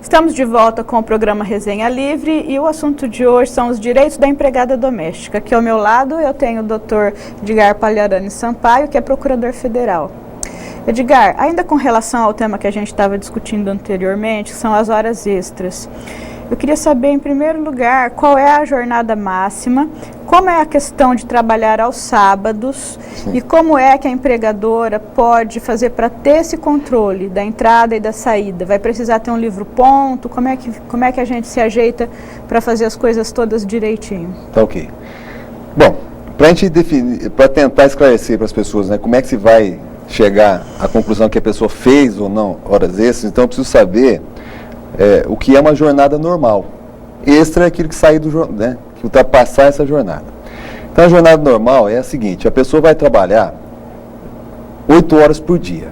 Estamos de volta com o programa Resenha Livre e o assunto de hoje são os direitos da empregada doméstica. Aqui ao meu lado eu tenho o Dr. Edgar Pagliarani Sampaio, que é procurador federal. Edgar, ainda com relação ao tema que a gente estava discutindo anteriormente, que são as horas extras, eu queria saber, em primeiro lugar, qual é a jornada máxima, como é a questão de trabalhar aos sábados. Sim. E como é que a empregadora pode fazer para ter esse controle da entrada e da saída? Vai precisar ter um livro-ponto? Como é que a gente se ajeita para fazer as coisas todas direitinho? Tá ok. Bom, para a gente definir, para tentar esclarecer para as pessoas, né, como é que se vai chegar à conclusão que a pessoa fez ou não horas extras, então eu preciso saber o que é uma jornada normal. Extra é aquilo que sair do jornal, né, que ultrapassar essa jornada. Então a jornada normal é a seguinte: a pessoa vai trabalhar 8 horas por dia,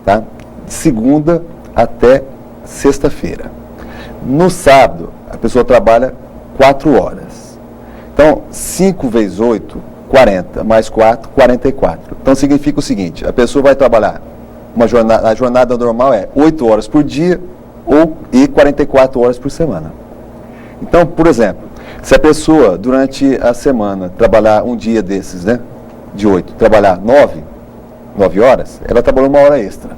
tá? De segunda até sexta-feira. No sábado, a pessoa trabalha 4 horas. Então, 5 vezes 8, 40, mais 4, 44. Então significa o seguinte: a pessoa vai trabalhar a jornada normal é 8 horas por dia e 44 horas por semana. Então, por exemplo, se a pessoa durante a semana trabalhar um dia desses, né, de 8, trabalhar 9 horas, ela trabalhou 1 hora extra.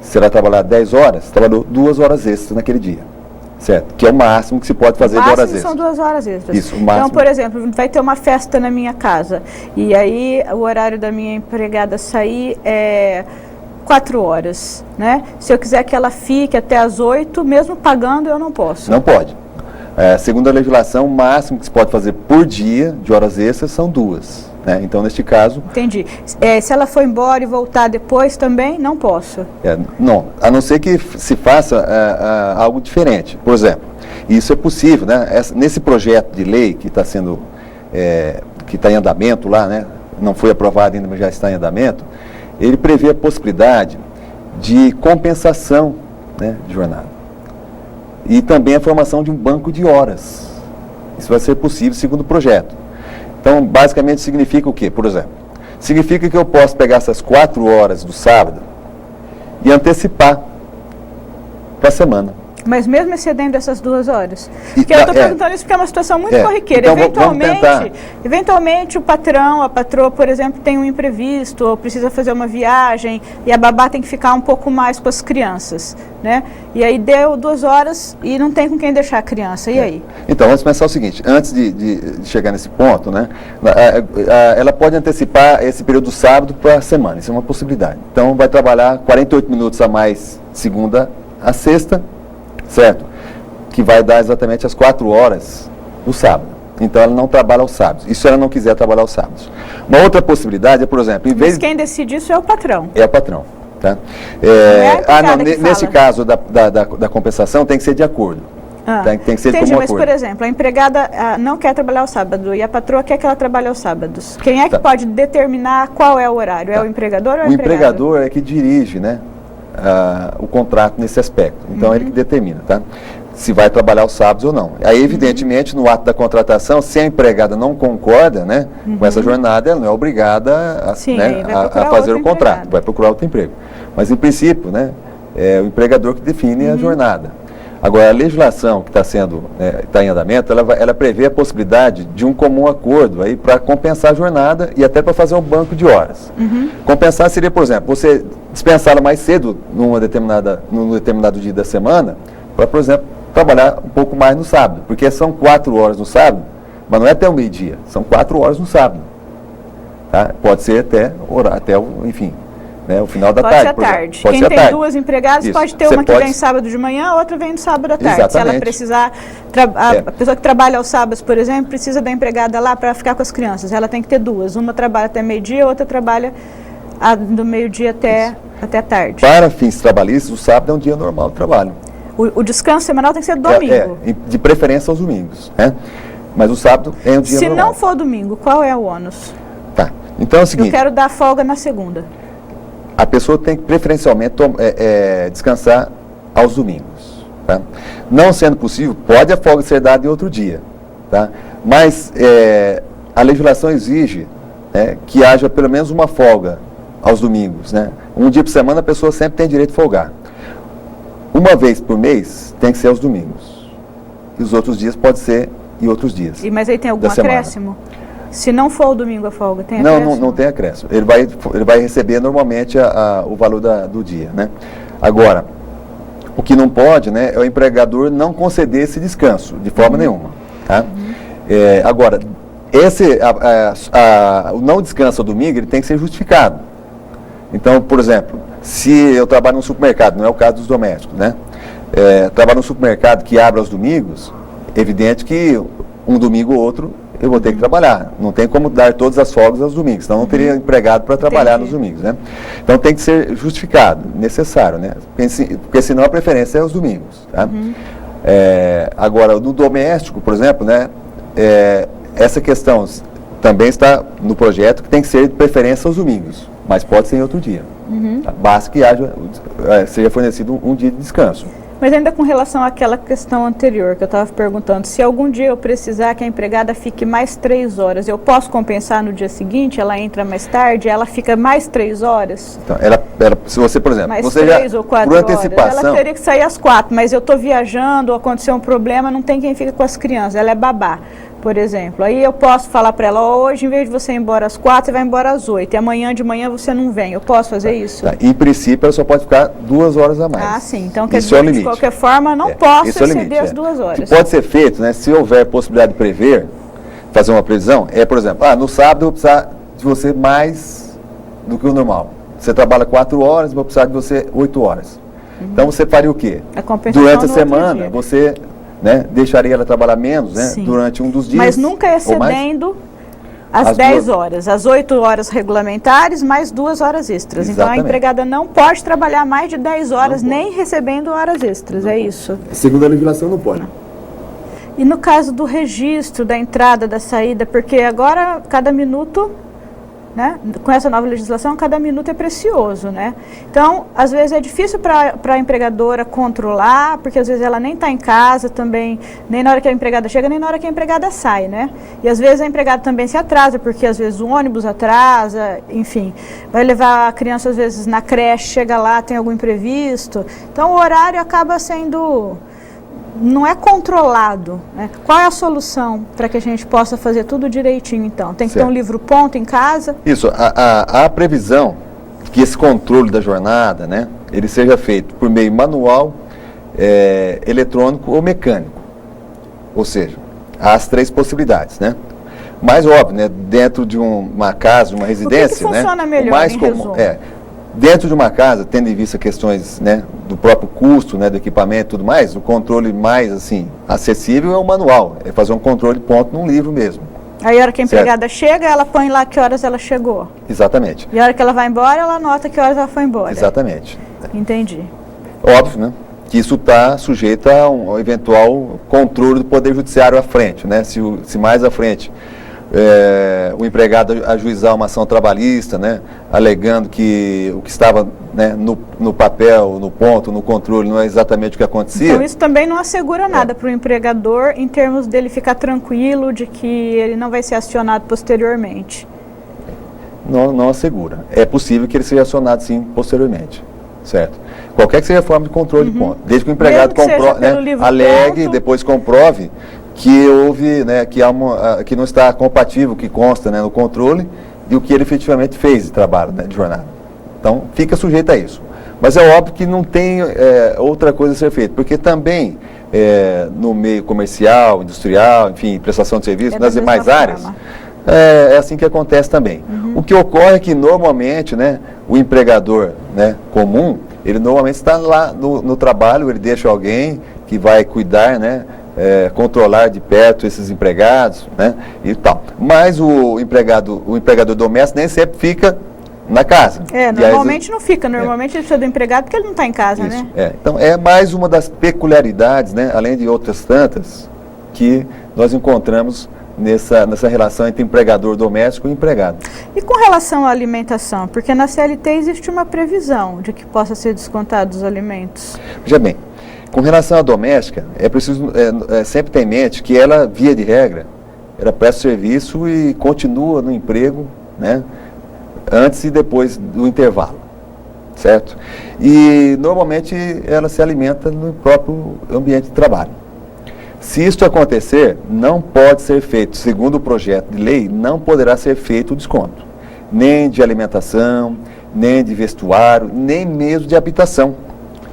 Se ela trabalhar 10 horas, trabalhou 2 horas extras naquele dia. Certo? Que é o máximo que se pode fazer de horas extras. São 2 horas extras. Isso, o máximo. Então, por exemplo, vai ter uma festa na minha casa e aí o horário da minha empregada sair é 4 horas, né? Se eu quiser que ela fique até as 8, mesmo pagando, eu não posso. Não pode. Segundo a legislação, o máximo que se pode fazer por dia de horas extras são 2. Né? Então, neste caso... Entendi. Se ela for embora e voltar depois também, não posso? Não, a não ser que se faça algo diferente. Por exemplo, isso é possível, né? Nesse projeto de lei que está sendo, que está em andamento lá, né? Não foi aprovado ainda, mas já está em andamento, ele prevê a possibilidade de compensação, né, de jornada. E também a formação de um banco de horas. Isso vai ser possível segundo o projeto. Então, basicamente, significa o quê? Por exemplo, significa que eu posso pegar essas 4 horas do sábado e antecipar para a semana. Mas mesmo excedendo essas 2 horas? Porque eu estou perguntando isso porque é uma situação muito corriqueira. Então, Eventualmente o patrão, a patroa, por exemplo, tem um imprevisto ou precisa fazer uma viagem e a babá tem que ficar um pouco mais com as crianças, né? E aí deu 2 horas e não tem com quem deixar a criança, e aí? Então, vamos pensar o seguinte: antes de chegar nesse ponto, né, ela pode antecipar esse período do sábado para a semana, isso é uma possibilidade. Então, vai trabalhar 48 minutos a mais segunda a sexta, certo? Que vai dar exatamente as 4 horas no sábado. Então, ela não trabalha aos sábados. E se ela não quiser trabalhar aos sábados? Uma outra possibilidade é, por exemplo, em vez... Mas quem decide isso é o patrão. É o patrão. Tá? Nesse caso da compensação, tem que ser de acordo. Tem que ser como mas, por exemplo, a empregada não quer trabalhar ao sábado e a patroa quer que ela trabalhe aos sábados. Quem é que pode determinar qual é o horário? É o empregador ou é o empregado? O empregador é que dirige, né, o contrato nesse aspecto. Então, ele que determina, tá? Se vai trabalhar aos sábados ou não. Aí, evidentemente, no ato da contratação, se a empregada não concorda, né, com essa jornada, ela não é obrigada a fazer o contrato, vai procurar outro emprego. Mas, em princípio, né, é o empregador que define a jornada. Agora, a legislação que está em andamento, ela prevê a possibilidade de um comum acordo para compensar a jornada e até para fazer um banco de horas. Compensar seria, por exemplo, você dispensá-la mais cedo num determinado dia da semana, para, por exemplo, trabalhar um pouco mais no sábado, porque são 4 horas no sábado, mas não é até o meio-dia, são 4 horas no sábado. Tá? Pode ser até o final da tarde. Pode ser à tarde. Quem tem 2 empregadas pode ter uma que vem sábado de manhã, outra vem no sábado à tarde. Exatamente. Se ela precisar, a pessoa que trabalha aos sábados, por exemplo, precisa da empregada lá para ficar com as crianças. Ela tem que ter 2. Uma trabalha até meio-dia, outra trabalha do meio-dia até tarde. Para fins trabalhistas, o sábado é um dia normal de trabalho. O descanso semanal tem que ser domingo. De preferência aos domingos, né? Mas o sábado é um dia normal. Se não for domingo, qual é o ônus? Tá. Então é o seguinte... Eu quero dar folga na segunda. A pessoa tem que preferencialmente descansar aos domingos. Tá? Não sendo possível, pode a folga ser dada em outro dia. Tá? Mas a legislação exige que haja pelo menos uma folga aos domingos. Né? Um dia por semana a pessoa sempre tem direito de folgar. uma vez por mês tem que ser aos domingos. E os outros dias pode ser em outros dias. Mas aí tem algum acréscimo? Se não for o domingo a folga, tem acréscimo? Não tem acréscimo. Ele vai receber normalmente o valor do dia, né? Agora, o que não pode, né, é o empregador não conceder esse descanso, de forma nenhuma. Tá? Agora, o não descanso ao domingo, ele tem que ser justificado. Então, por exemplo, se eu trabalho num supermercado, não é o caso dos domésticos, né? Trabalho num supermercado que abre aos domingos, é evidente que um domingo ou outro eu vou ter que trabalhar. Não tem como dar todas as folgas aos domingos, então não teria empregado para trabalhar nos domingos, né? Então tem que ser justificado, necessário, né? Porque senão a preferência é aos domingos, tá? Agora, no doméstico, por exemplo, né? Essa questão também está no projeto, que tem que ser de preferência aos domingos, mas pode ser em outro dia. Tá? Basta que seja fornecido um dia de descanso. Mas ainda com relação àquela questão anterior que eu estava perguntando, se algum dia eu precisar que a empregada fique mais 3 horas, eu posso compensar no dia seguinte? Ela entra mais tarde, ela fica mais 3 horas? Então, se você, por exemplo, mais você 3 ou 4 por horas, antecipação, ela teria que sair às 4, mas eu estou viajando, aconteceu um problema, não tem quem fica com as crianças, ela é babá, por exemplo. Aí eu posso falar para ela, hoje, em vez de você ir embora às 4, você vai embora às 8, e amanhã de manhã você não vem. Eu posso fazer isso? Em princípio, ela só pode ficar 2 horas a mais. Ah, sim. Então, quer dizer, de qualquer forma, não posso exceder as 2 horas. O que pode ser feito, né, se houver possibilidade de prever, fazer uma previsão, por exemplo, no sábado eu vou precisar de você mais do que o normal. Você trabalha 4 horas, eu vou precisar de você 8 horas. Então, você faria o quê? Durante a semana, você... né, deixaria ela trabalhar menos, né, durante um dos dias. Mas nunca excedendo as 10 horas, as 8 horas regulamentares, mais 2 horas extras. Exatamente. Então, a empregada não pode trabalhar mais de 10 horas, nem recebendo horas extras, é isso? Segundo a legislação, não pode. E no caso do registro, da entrada, da saída, porque agora, cada minuto... né? Com essa nova legislação, cada minuto é precioso, né? Então, às vezes é difícil para a empregadora controlar, porque às vezes ela nem está em casa também, nem na hora que a empregada chega, nem na hora que a empregada sai, né? E às vezes a empregada também se atrasa, porque às vezes o ônibus atrasa, enfim, vai levar a criança às vezes na creche, chega lá, tem algum imprevisto. Então, o horário acaba sendo... não é controlado, né? Qual é a solução para que a gente possa fazer tudo direitinho, então? Tem que ter um livro-ponto em casa? Isso, a previsão de que esse controle da jornada, né, ele seja feito por meio manual, eletrônico ou mecânico. Ou seja, há as 3 possibilidades, né? Mas, óbvio, né, dentro de uma casa, de uma residência... O que funciona melhor, mais comum, dentro de uma casa, tendo em vista questões, né, do próprio custo, né, do equipamento e tudo mais, o controle mais assim, acessível é o manual, é fazer um controle de ponto num livro mesmo. Aí a hora que a empregada chega, ela põe lá que horas ela chegou. Exatamente. E a hora que ela vai embora, ela anota que horas ela foi embora. Exatamente. Entendi. Óbvio, né, que isso está sujeito a um eventual controle do Poder Judiciário à frente, né, se mais à frente o empregado ajuizar uma ação trabalhista, né, alegando que o que estava, né, no papel, no ponto, no controle, não é exatamente o que acontecia. Então isso também não assegura nada para o empregador em termos dele ficar tranquilo de que ele não vai ser acionado posteriormente. Não assegura. É possível que ele seja acionado sim posteriormente, certo? Qualquer que seja a forma de controle de ponto, desde que o empregado alegue, depois comprove que houve, né, que não está compatível, que consta, né, no controle, e o que ele efetivamente fez de trabalho, né, de jornada. Então, fica sujeito a isso. Mas é óbvio que não tem outra coisa a ser feita, porque também no meio comercial, industrial, enfim, prestação de serviço, nas demais áreas, é assim que acontece também. O que ocorre é que normalmente, né, o empregador, né, comum, ele normalmente está lá no trabalho, ele deixa alguém que vai cuidar, né, controlar de perto esses empregados, né, e tal. Mas o empregador doméstico nem sempre fica na casa. Normalmente não fica, normalmente ele precisa do empregado porque ele não está em casa, isso, né? Então é mais uma das peculiaridades, né, além de outras tantas, que nós encontramos nessa relação entre empregador doméstico e empregado. E com relação à alimentação? Porque na CLT existe uma previsão de que possa ser descontado os alimentos. Veja bem, com relação à doméstica, é preciso sempre ter em mente que ela, via de regra, ela presta serviço e continua no emprego, né, antes e depois do intervalo. certo? E normalmente ela se alimenta no próprio ambiente de trabalho. Se isso acontecer, não pode ser feito, segundo o projeto de lei, não poderá ser feito o desconto, nem de alimentação, nem de vestuário, nem mesmo de habitação.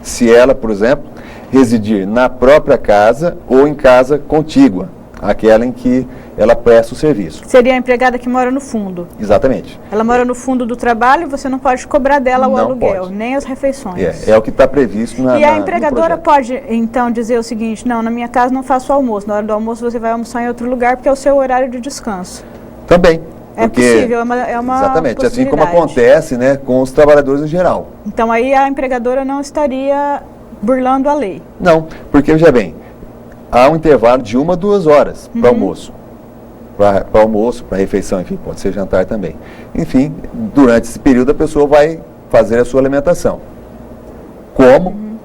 Se ela, por exemplo, residir na própria casa ou em casa contígua, aquela em que ela presta o serviço. Seria a empregada que mora no fundo. Exatamente. Ela mora no fundo do trabalho e você não pode cobrar dela o aluguel, nem as refeições. É o que está previsto E a empregadora pode, então, dizer o seguinte, não, na minha casa não faço almoço, na hora do almoço você vai almoçar em outro lugar porque é o seu horário de descanso. Também. É possível, é uma exatamente, assim como acontece, né, com os trabalhadores em geral. Então aí a empregadora não estaria burlando a lei. Não, porque, veja bem, há um intervalo de 1 a 2 horas para almoço. Para almoço, para refeição, enfim, pode ser jantar também. Enfim, durante esse período a pessoa vai fazer a sua alimentação. Como?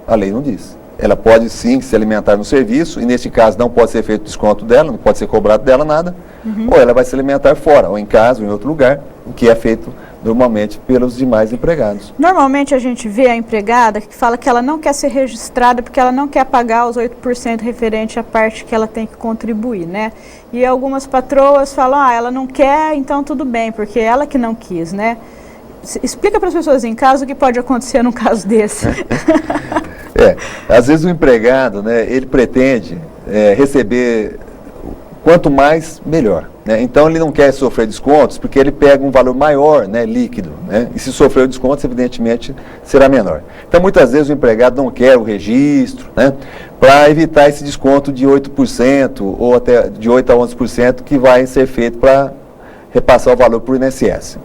A lei não diz. Ela pode sim se alimentar no serviço, e neste caso não pode ser feito desconto dela, não pode ser cobrado dela nada, ou ela vai se alimentar fora, ou em casa, ou em outro lugar, o que é feito normalmente pelos demais empregados. Normalmente a gente vê a empregada que fala que ela não quer ser registrada porque ela não quer pagar os 8% referente à parte que ela tem que contribuir, né? E algumas patroas falam, ela não quer, então tudo bem, porque ela que não quis, né? Explica para as pessoas em casa o que pode acontecer num caso desse. Às vezes o empregado, né, ele pretende receber quanto mais, melhor. Né? Então ele não quer sofrer descontos porque ele pega um valor maior, né, líquido. Né? E se sofrer descontos, evidentemente, será menor. Então muitas vezes o empregado não quer o registro, né, para evitar esse desconto de 8% ou até de 8% a 11% que vai ser feito para repassar o valor para o INSS.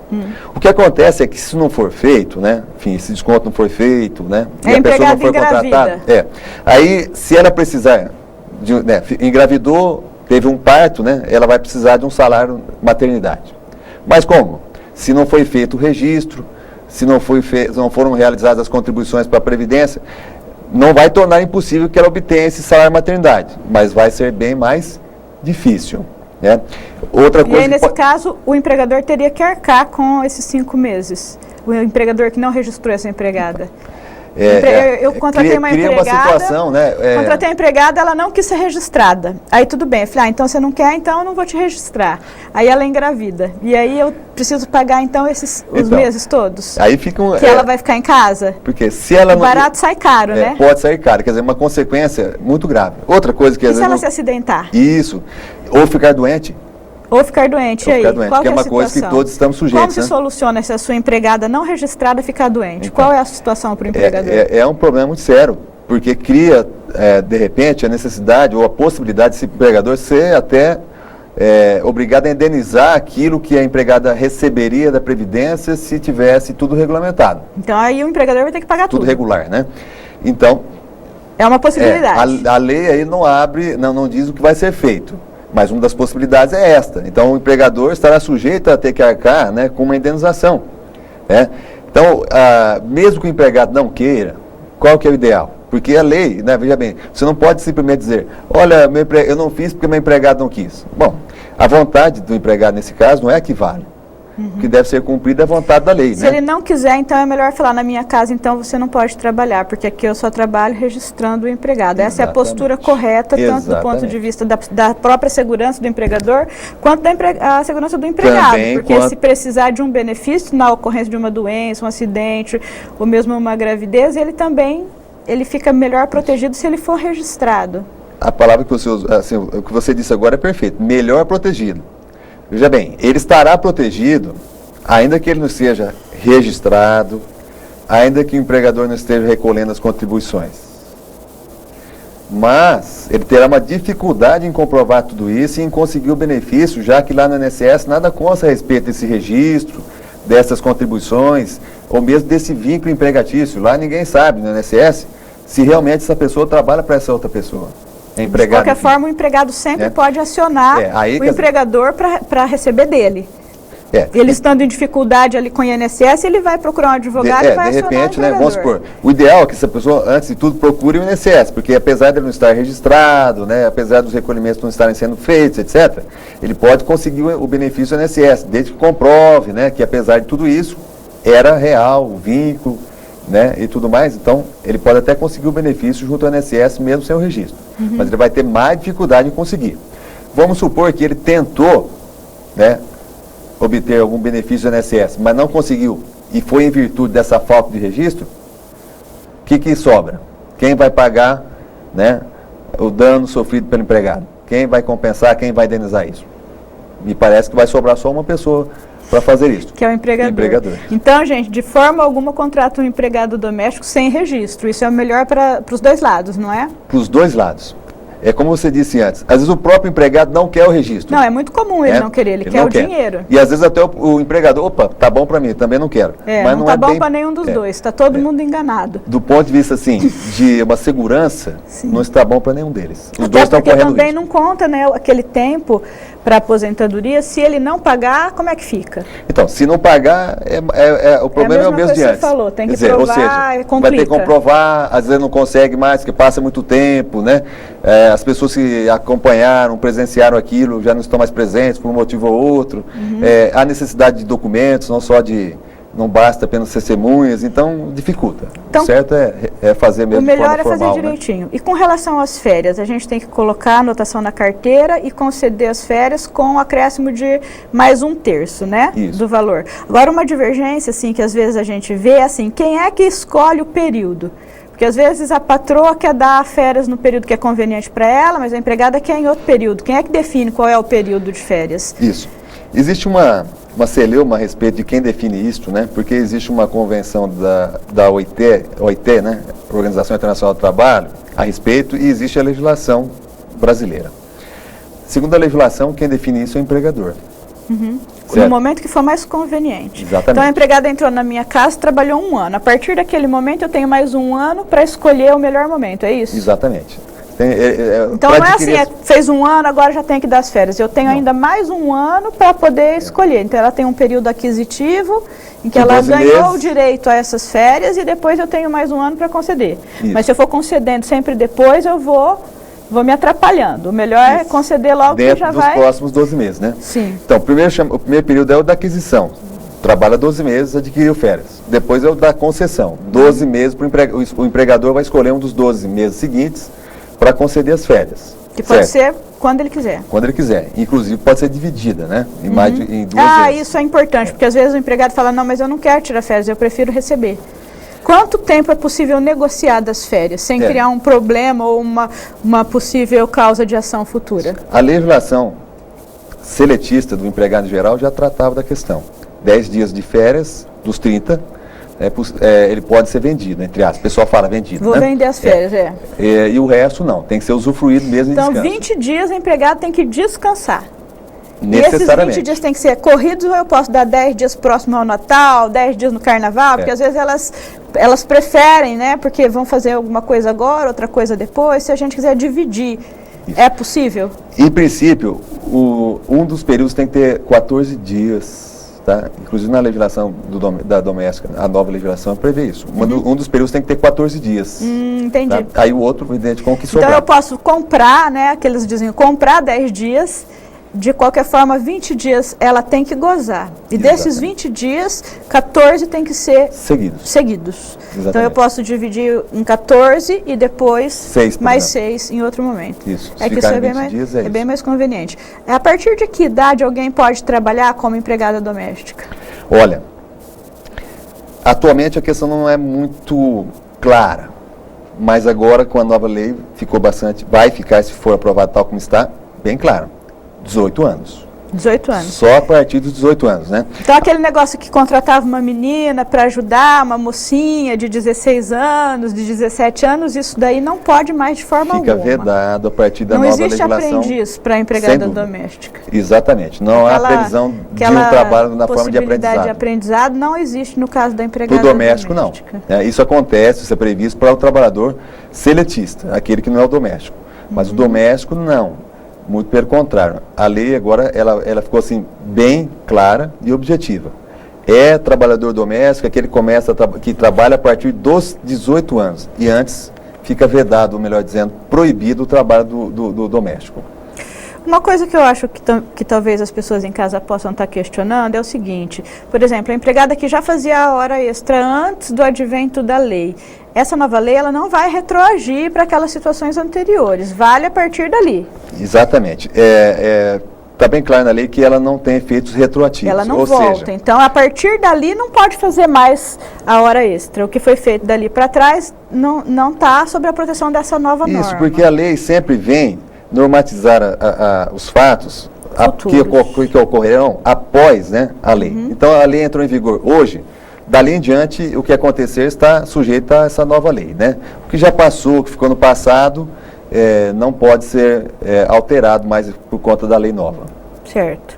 O que acontece é que se isso não for feito, né, enfim, esse desconto não for feito, né, e a pessoa não for contratada, aí se ela precisar, engravidou, teve um parto, né, ela vai precisar de um salário maternidade. Mas como? Se não foi feito o registro, se não foram realizadas as contribuições para a Previdência, não vai tornar impossível que ela obtenha esse salário maternidade, mas vai ser bem mais difícil. Né? Outra coisa, e aí, nesse caso, o empregador teria que arcar com esses 5 meses. O empregador que não registrou essa empregada. Eu contratei uma empregada, situação, né? Contratei a empregada, ela não quis ser registrada. Aí tudo bem, eu falei, então você não quer, então eu não vou te registrar. Aí ela é engravida. E aí eu preciso pagar então os meses todos? Aí fica que ela vai ficar em casa? Porque se ela não... barato sai caro, né? Pode sair caro, quer dizer, uma consequência muito grave. Outra coisa que... E se ela se acidentar? Isso, ou ficar doente... Ou ficar doente, aí? Qual que é uma coisa que todos estamos sujeitos. Como se soluciona se a sua empregada não registrada ficar doente? Então, qual é a situação para o empregador? É um problema muito sério, porque cria, de repente, a necessidade ou a possibilidade desse empregador ser até obrigado a indenizar aquilo que a empregada receberia da Previdência se tivesse tudo regulamentado. Então aí o empregador vai ter que pagar tudo. Tudo regular, né? Então... é uma possibilidade. A lei aí não abre, não diz o que vai ser feito. Mas uma das possibilidades é esta. Então, o empregador estará sujeito a ter que arcar, né, com uma indenização. Né? Então, mesmo que o empregado não queira, qual que é o ideal? Porque a lei, né, veja bem, você não pode simplesmente dizer, olha, eu não fiz porque meu empregado não quis. Bom, a vontade do empregado nesse caso não é a que vale. O que deve ser cumprida é a vontade da lei. Se ele não quiser, então é melhor falar, na minha casa, então você não pode trabalhar, porque aqui eu só trabalho registrando o empregado. Essa é a postura correta, tanto do ponto de vista da própria segurança do empregador, quanto da segurança do empregado. Também, porque se precisar de um benefício na ocorrência de uma doença, um acidente, ou mesmo uma gravidez, ele fica melhor protegido se ele for registrado. A palavra que você usa, assim, o que você disse agora é perfeito, melhor protegido. Veja bem, ele estará protegido, ainda que ele não seja registrado, ainda que o empregador não esteja recolhendo as contribuições. Mas ele terá uma dificuldade em comprovar tudo isso e em conseguir o benefício, já que lá no INSS nada consta a respeito desse registro, dessas contribuições, ou mesmo desse vínculo empregatício. Lá ninguém sabe no INSS se realmente essa pessoa trabalha para essa outra pessoa. De qualquer forma, o empregado sempre pode acionar o empregador para receber dele. Ele estando em dificuldade ali com o INSS, ele vai procurar um advogado e vai acionar o empregador. Vamos supor, o ideal é que essa pessoa, antes de tudo, procure o INSS, porque apesar de ele não estar registrado, né, apesar dos recolhimentos não estarem sendo feitos, etc., ele pode conseguir o benefício do INSS, desde que comprove, né, que apesar de tudo isso, era real, o vínculo, né, e tudo mais, então ele pode até conseguir o benefício junto ao INSS mesmo sem o registro, mas ele vai ter mais dificuldade em conseguir. Vamos supor que ele tentou, né, obter algum benefício do INSS, mas não conseguiu, e foi em virtude dessa falta de registro, o que sobra? Quem vai pagar, né, o dano sofrido pelo empregado? Quem vai compensar, quem vai indenizar isso? Me parece que vai sobrar só uma pessoa para fazer isso. Que é o empregador. Então, gente, de forma alguma contrata um empregado doméstico sem registro. Isso é o melhor para os dois lados, não é? Para os dois lados. É como você disse antes, às vezes o próprio empregado não quer o registro. Não, é muito comum ele não querer, ele quer o dinheiro. E às vezes até o empregador, opa, tá bom para mim, também não quero. Mas não tá bom para nenhum dos dois, está todo mundo enganado. Do ponto de vista, assim, de uma segurança, não está bom para nenhum deles. Os dois estão correndo risco. Também não conta, né, aquele tempo para aposentadoria, se ele não pagar, como é que fica? Então, se não pagar, o problema é o mesmo de antes. Você falou, tem que provar, ou seja, complica. Vai ter que comprovar, às vezes não consegue mais, porque passa muito tempo, né? As pessoas que acompanharam, presenciaram aquilo, já não estão mais presentes por um motivo ou outro. Há necessidade de documentos, não só de... Não basta apenas testemunhas, então dificulta. Então, o certo é fazer mesmo de forma formal. O melhor é fazer direitinho. Né? E com relação às férias, a gente tem que colocar a anotação na carteira e conceder as férias com o acréscimo de mais 1/3, né? Isso. Do valor. Agora, uma divergência, assim, que às vezes a gente vê, é assim, quem é que escolhe o período? Porque às vezes a patroa quer dar férias no período que é conveniente para ela, mas a empregada quer em outro período. Quem é que define qual é o período de férias? Isso. Existe uma celeuma a respeito de quem define isso, né? Porque existe uma convenção da OIT, né? Organização Internacional do Trabalho, a respeito, e existe a legislação brasileira. Segundo a legislação, quem define isso é o empregador. No momento que for mais conveniente. Exatamente. Então a empregada entrou na minha casa, trabalhou 1 ano. A partir daquele momento eu tenho mais 1 ano para escolher o melhor momento, é isso? Exatamente. Então não é assim, fez 1 ano, agora já tem que dar as férias. Eu tenho ainda mais 1 ano para poder escolher. Então ela tem um período aquisitivo em que ela ganhou o direito a essas férias e depois eu tenho mais 1 ano para conceder. Isso. Mas se eu for concedendo sempre depois, eu vou me atrapalhando. O melhor é conceder logo que já vai... Dentro dos próximos 12 meses, né? Sim. Então, o primeiro período é o da aquisição. Trabalha 12 meses, adquiriu férias. Depois é o da concessão. 12 meses, o empregador vai escolher um dos 12 meses seguintes para conceder as férias. Que pode ser quando ele quiser. Quando ele quiser. Inclusive pode ser dividida, né? Em 2 vezes. Isso é importante, porque às vezes o empregado fala, não, mas eu não quero tirar férias, eu prefiro receber. Quanto tempo é possível negociar das férias, sem criar um problema ou uma possível causa de ação futura? A legislação seletista do empregado em geral já tratava da questão. 10 dias de férias, dos 30, ele pode ser vendido, entre aspas. O pessoal fala vendido, Vou vender as férias, E o resto não, tem que ser usufruído mesmo em descanso. Então, 20 dias o empregado tem que descansar. Necessariamente. E esses 20 dias têm que ser corridos ou eu posso dar 10 dias próximo ao Natal, 10 dias no Carnaval? Porque às vezes elas preferem, né? Porque vão fazer alguma coisa agora, outra coisa depois. Se a gente quiser dividir, é possível? Em princípio, um dos períodos tem que ter 14 dias. Tá? Inclusive na legislação da doméstica, a nova legislação prevê isso. Um dos períodos tem que ter 14 dias. Entendi. Tá? Aí o outro, evidente, com o que sobrar. Então eu posso comprar, né? Aqueles dizem, comprar 10 dias. De qualquer forma, 20 dias ela tem que gozar. E desses 20 dias, 14 tem que ser seguidos. Então eu posso dividir em 14 e depois mais 6 em outro momento. Isso. É que isso é bem mais conveniente. A partir de que idade alguém pode trabalhar como empregada doméstica? Olha, atualmente a questão não é muito clara. Mas agora, com a nova lei, vai ficar, se for aprovado tal como está, bem claro. 18 anos. 18 anos. Só a partir dos 18 anos, né? Então aquele negócio que contratava uma menina para ajudar, uma mocinha de 16 anos, de 17 anos, isso daí não pode mais de forma alguma. Fica vedado a partir da nova legislação. Não existe aprendiz para empregada doméstica. Exatamente. Não há previsão de um trabalho na forma de aprendizado. Possibilidade de aprendizado não existe no caso da empregada doméstica. Para o doméstico, não. Isso acontece, isso é previsto para o trabalhador seletista, aquele que não é o doméstico. Mas o doméstico, não. Muito pelo contrário. A lei agora, ela ficou assim, bem clara e objetiva. É trabalhador doméstico, aquele que trabalha a partir dos 18 anos. E antes fica vedado, ou melhor dizendo, proibido o trabalho do doméstico. Uma coisa que eu acho que talvez as pessoas em casa possam estar questionando é o seguinte, por exemplo, a empregada que já fazia a hora extra antes do advento da lei, essa nova lei ela não vai retroagir para aquelas situações anteriores, vale a partir dali. Exatamente. Está bem claro na lei que ela não tem efeitos retroativos. Ela não volta. Então, a partir dali, não pode fazer mais a hora extra. O que foi feito dali para trás não está sob a proteção dessa nova norma. Isso, porque a lei sempre vem normatizar os fatos que ocorrerão após, né, a lei. Então, a lei entrou em vigor hoje. Dali em diante, o que acontecer está sujeito a essa nova lei, né? O que já passou, o que ficou no passado, não pode ser alterado mais por conta da lei nova. Certo.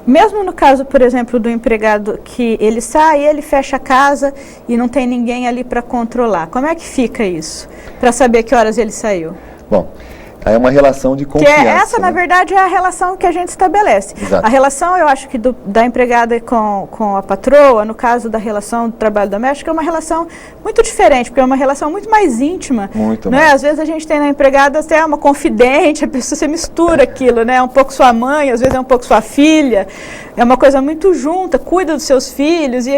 Mesmo no caso, por exemplo, do empregado que ele sai, ele fecha a casa e não tem ninguém ali para controlar. Como é que fica isso? Para saber que horas ele saiu? Bom, aí é uma relação de confiança. Essa, na verdade, é a relação que a gente estabelece. Exato. A relação, eu acho que da empregada com a patroa, no caso da relação do trabalho doméstico, é uma relação muito diferente, porque é uma relação muito mais íntima. Muito né? mais. Às vezes a gente tem na empregada até uma confidente, a pessoa, você mistura aquilo, né? É um pouco sua mãe, às vezes é um pouco sua filha. É uma coisa muito junta, cuida dos seus filhos e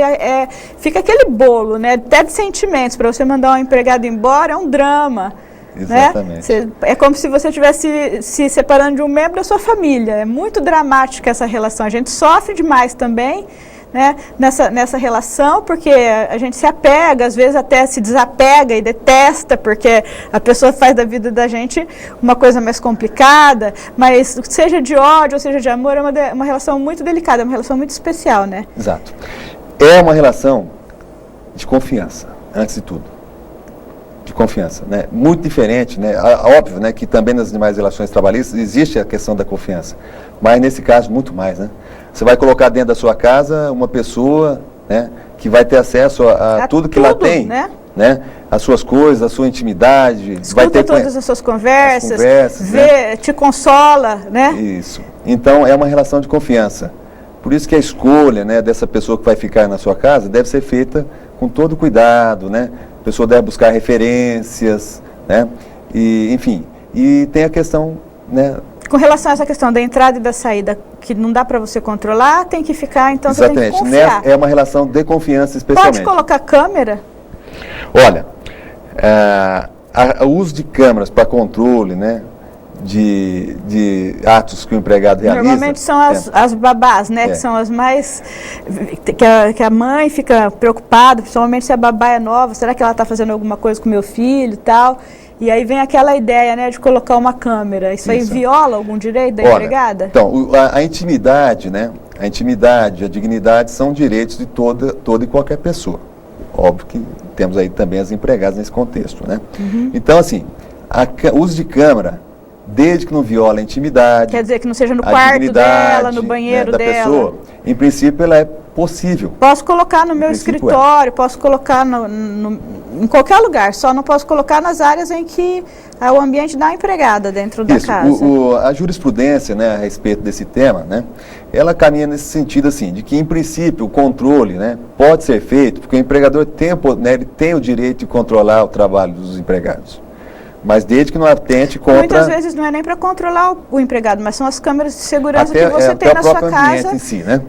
fica aquele bolo, né? Até de sentimentos. Para você mandar uma empregada embora é um drama. Exatamente. Né? É como se você estivesse se separando de um membro da sua família. É muito dramática essa relação. A gente sofre demais também, né, nessa relação, porque a gente se apega, às vezes até se desapega e detesta, porque a pessoa faz da vida da gente uma coisa mais complicada, mas seja de ódio ou seja de amor, é uma relação muito delicada, é uma relação muito especial, né? Exato. É uma relação de confiança, antes de tudo. De confiança, né? Muito diferente, né? Óbvio, né, que também nas demais relações trabalhistas existe a questão da confiança, mas nesse caso muito mais, né? Você vai colocar dentro da sua casa uma pessoa, né, que vai ter acesso a tudo que ela tem, né? As suas coisas, a sua intimidade, escuta vai ter todas as suas conversas, vê, né? Te consola, né? Isso. Então é uma relação de confiança. Por isso que a escolha, né, dessa pessoa que vai ficar na sua casa deve ser feita com todo cuidado, né? A pessoa deve buscar referências, né? E, enfim, e tem a questão, né? Com relação a essa questão da entrada e da saída, que não dá para você controlar, tem que ficar, então exatamente. Você tem que confiar. É uma relação de confiança especialmente. Pode colocar câmera? Olha, o uso de câmeras para controle, né, de atos que o empregado realiza. Normalmente são as babás, né, que são as mais... Que a mãe fica preocupada, principalmente se a babá é nova, será que ela está fazendo alguma coisa com o meu filho e tal? E aí vem aquela ideia, né, de colocar uma câmera. Isso aí viola algum direito da empregada? Então, a intimidade, né, a dignidade são direitos de toda e qualquer pessoa. Óbvio que temos aí também as empregadas nesse contexto, né? Então, assim, o uso de câmera, desde que não viola a intimidade... Quer dizer, que não seja no quarto dela, no banheiro, né, dela. Pessoa, em princípio, ela é possível. Posso colocar no meu escritório, posso colocar em qualquer lugar, só não posso colocar nas áreas em que é o ambiente da empregada dentro da casa. A jurisprudência, né, a respeito desse tema, né, ela caminha nesse sentido assim, de que em princípio o controle, né, pode ser feito, porque o empregador ele tem o direito de controlar o trabalho dos empregados. Mas desde que não atente contra... Muitas vezes não é nem para controlar o empregado, mas são as câmeras de segurança que você tem na sua casa. Até o próprio ambiente em si, né?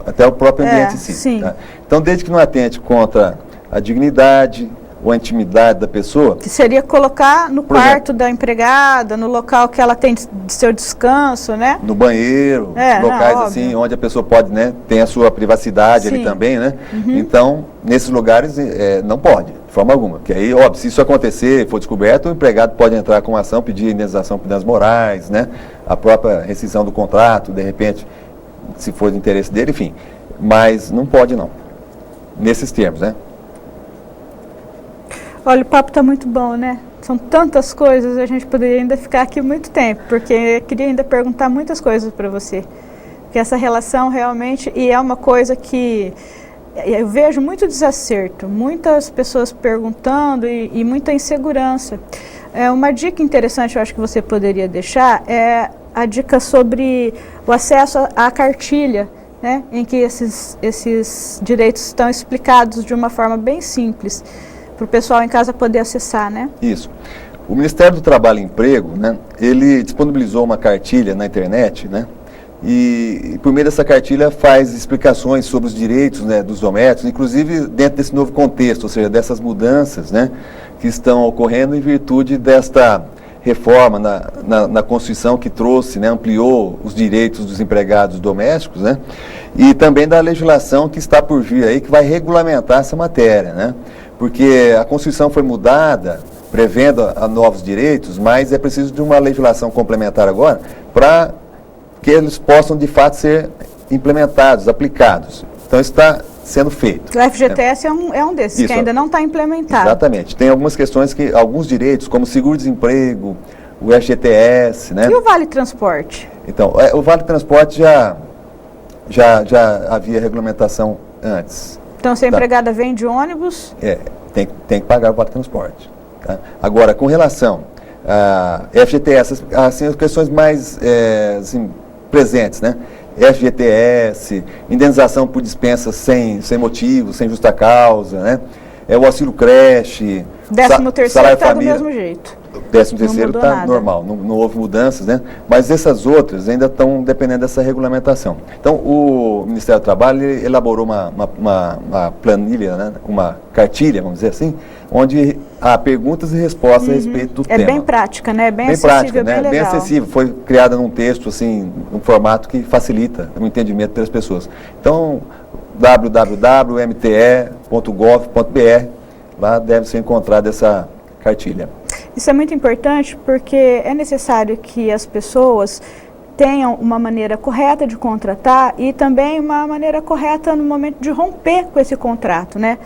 Até o próprio ambiente em si. Sim. Tá? Então, desde que não atente contra a dignidade ou a intimidade da pessoa... Que seria colocar no quarto da empregada, no local que ela tem de seu descanso, né? No banheiro, locais assim, onde a pessoa pode, né, ter a sua privacidade ali também, né? Então, nesses lugares não pode, de forma alguma. Porque aí, óbvio, se isso acontecer, for descoberto, o empregado pode entrar com ação, pedir indenização por danos morais, né? A própria rescisão do contrato, de repente, se for de interesse dele, enfim. Mas não pode não, nesses termos, né? Olha, o papo está muito bom, né? São tantas coisas, a gente poderia ainda ficar aqui muito tempo, porque eu queria ainda perguntar muitas coisas para você. Porque essa relação realmente, e é uma coisa que eu vejo muito desacerto, muitas pessoas perguntando e muita insegurança. Uma dica interessante, eu acho que você poderia deixar, é a dica sobre o acesso à cartilha, né? Em que esses direitos estão explicados de uma forma bem simples, para o pessoal em casa poder acessar, né? Isso. O Ministério do Trabalho e Emprego, né, ele disponibilizou uma cartilha na internet, né, e por meio dessa cartilha faz explicações sobre os direitos, né, dos domésticos, inclusive dentro desse novo contexto, ou seja, dessas mudanças, né, que estão ocorrendo em virtude desta reforma na Constituição que trouxe, né, ampliou os direitos dos empregados domésticos, né, e também da legislação que está por vir aí, que vai regulamentar essa matéria, né, porque a Constituição foi mudada, prevendo a novos direitos, mas é preciso de uma legislação complementar agora para que eles possam, de fato, ser implementados, aplicados. Então, isso está sendo feito. O FGTS é um desses, isso, que ainda não está implementado. Exatamente. Tem algumas questões que, alguns direitos, como seguro-desemprego, o FGTS, né? E o Vale Transporte? Então, o Vale Transporte já havia regulamentação antes. Então, se a empregada vem de ônibus... Tem que pagar o Vale Transporte. Tá? Agora, com relação a FGTS, assim, as questões mais assim, presentes, né? FGTS, indenização por dispensas sem motivo, sem justa causa, né? O auxílio creche, 13º está do mesmo jeito. 13º está normal, não houve mudanças, né? Mas essas outras ainda estão dependendo dessa regulamentação. Então, o Ministério do Trabalho elaborou uma planilha, né? Uma cartilha, vamos dizer assim, onde há perguntas e respostas a respeito do tema. É bem prática, né? Bem acessível, prática, né? Bem legal. Bem acessível. Foi criada num texto, assim, um formato que facilita o entendimento das pessoas. Então, www.mte.gov.br, lá deve ser encontrada essa cartilha. Isso é muito importante porque é necessário que as pessoas tenham uma maneira correta de contratar e também uma maneira correta no momento de romper com esse contrato, né?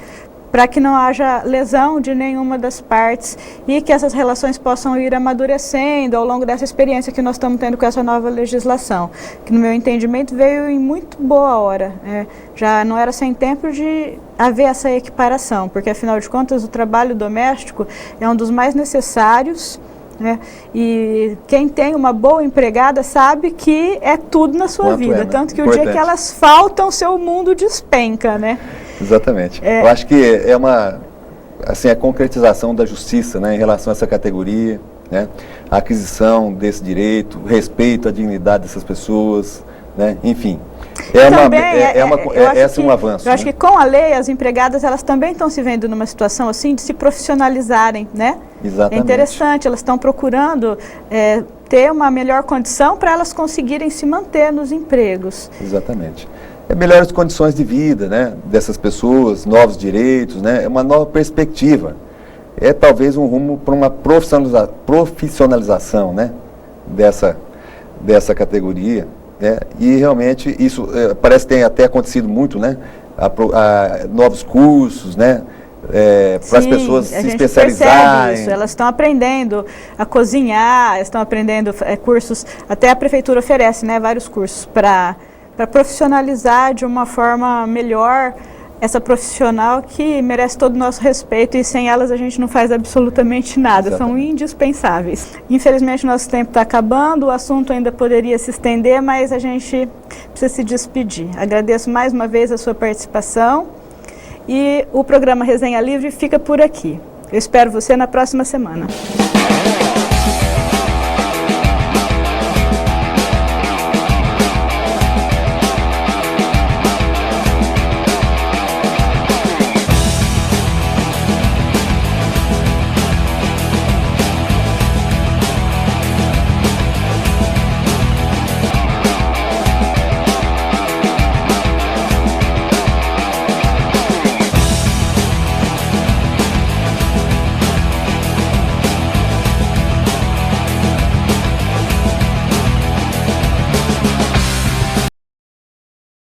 Para que não haja lesão de nenhuma das partes e que essas relações possam ir amadurecendo ao longo dessa experiência que nós estamos tendo com essa nova legislação, que no meu entendimento veio em muito boa hora. Já não era sem tempo de haver essa equiparação, porque afinal de contas o trabalho doméstico é um dos mais necessários, né? E quem tem uma boa empregada sabe que é tudo na sua vida, tanto que o dia que elas faltam, seu mundo despenca, né? Exatamente. Eu acho que é a concretização da justiça, né, em relação a essa categoria, né, a aquisição desse direito, o respeito à dignidade dessas pessoas, né, enfim. Esse é um avanço. Eu acho que com a lei, as empregadas, elas também estão se vendo numa situação assim de se profissionalizarem, né? Exatamente. É interessante, elas estão procurando ter uma melhor condição para elas conseguirem se manter nos empregos. Exatamente. Melhores condições de vida, né, dessas pessoas, novos direitos, né, uma nova perspectiva. É talvez um rumo para uma profissionalização, né, dessa categoria, né, e realmente isso parece que tem até acontecido muito, né, novos cursos, né, para as pessoas se especializarem. Isso. Elas estão aprendendo a cozinhar, estão aprendendo cursos, até a prefeitura oferece, né, vários cursos para profissionalizar de uma forma melhor essa profissional que merece todo o nosso respeito e sem elas a gente não faz absolutamente nada. Exatamente. São indispensáveis. Infelizmente nosso tempo está acabando, o assunto ainda poderia se estender, mas a gente precisa se despedir. Agradeço mais uma vez a sua participação e o programa Resenha Livre fica por aqui. Eu espero você na próxima semana.